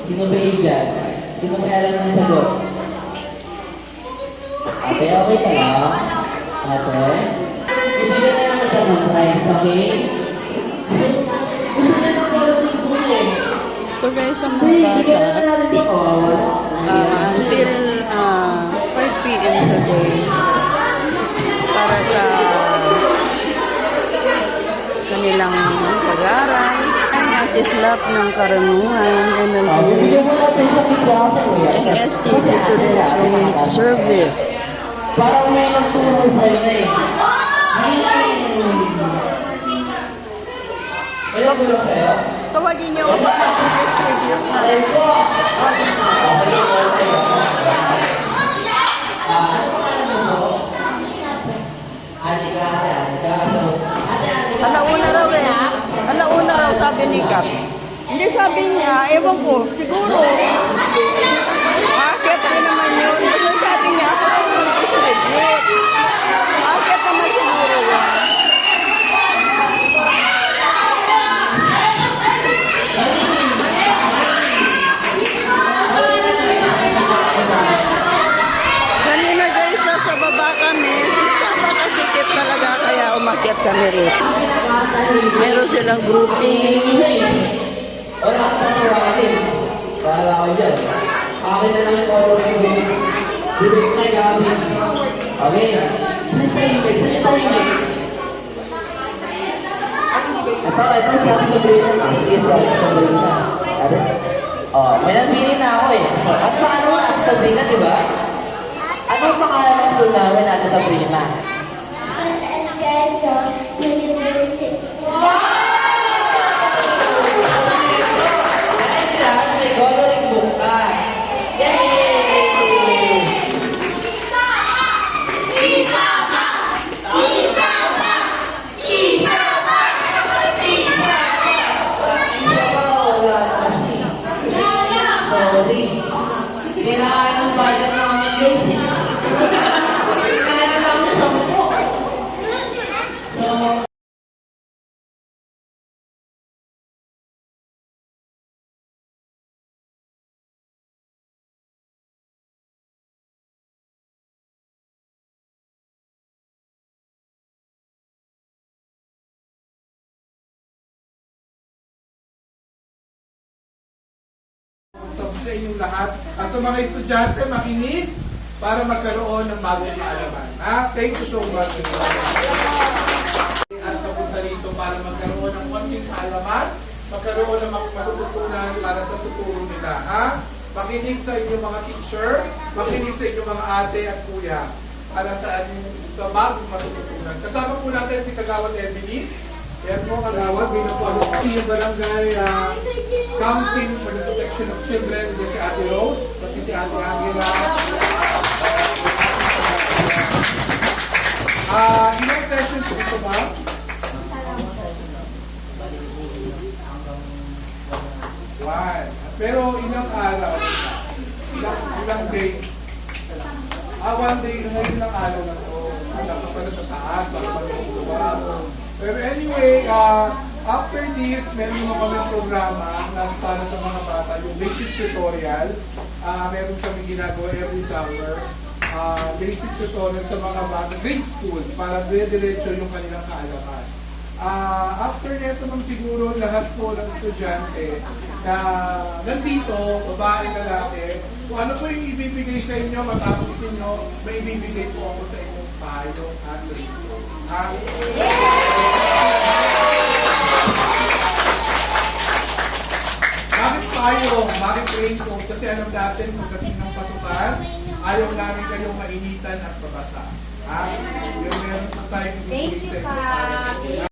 Sino ba yun dyan? Sino may alam ng sagot? Ate, okay ka lang? Ate? Bibigyan na naman siya ng prize, okay? Gusto na ng coloring book eh. So guys, ang mga Bibigyan na bata, natin ito. until 5 p.m. today, para sa kanilang pag-aaral, at islap ng karunungan, MLB, Bibigyan mo natin siya ng klase eh. and STD Students Community Service. Parang may nagturo sa'yo na eh. Ayaw mo lang sa'yo? Tawagin niyo ako pag mag-distribute. Ayaw ko! Alauna raw eh. Alauna raw sabi ni Kap. Hindi sabi niya, ewan ko, siguro. Akit rin naman yun. Kasi sabi niya, ako rin mag-distribute. Akit naman siguro yun. Kanina guys, sa baba kami, sinasama kasi kit talaga kaya umakyat kami rito. Meron silang groupings. Wala ka na tawagin. Bahala ko dyan. Akin na lang yung coloring book. Bibig na gamit. Okay. Saan tayo? Saan tayo? Ito si Ate Sabrina. Sige, si Ate Sabrina. Ano? Oh, may nabili na ako eh. So, at paano nga Ate Sabrina, di ba? Anong pangalan ng school namin, Ate Sabrina? May coloring book ka. Yay! Sorry. Kailangan ng budget namin guys. Kailangan namin 10. So, sa inyong lahat at sa mga estudyante makinig para magkaroon ng bagong kaalaman. Thank you so much. At papunta rito para magkaroon ng konting kaalaman, magkaroon ng matututunan para sa tuturo nila. Makinig sa inyong mga teacher, makinig sa inyong mga ate at kuya para sa bagong matututunan. Kasama po natin si Kagawad Emily. Yan po, Kagawad, bilang po yung barangay Council for the Protection of Children with si Ate Rose, pati si Ate Angela. Ilang sessions po ito ba? One. Pero ilang araw? Ilang day? 1 day, ilang araw na ito. Wala ka pala sa taas, baka mag-uwa. Pero anyway, after this, meron mo kami programa na para sa mga bata, yung basic tutorial. Meron kami ginagawa every summer. Basic tutorial sa mga bata, grade school, para dire-diretso yung kanilang kaalaman. After nito naman siguro, lahat po ng estudyante na nandito, babae, lalaki, kung ano po yung ibibigay sa inyo, matapos ninyo, may ibibigay po ako sa inyong payo at raincoat. Bakit payo? Bakit raincoat? Kasi alam natin, pagdating ng pasukan, ayaw namin kayong mainitan at babasa. Yung meron po tayong ibibigay sa inyo.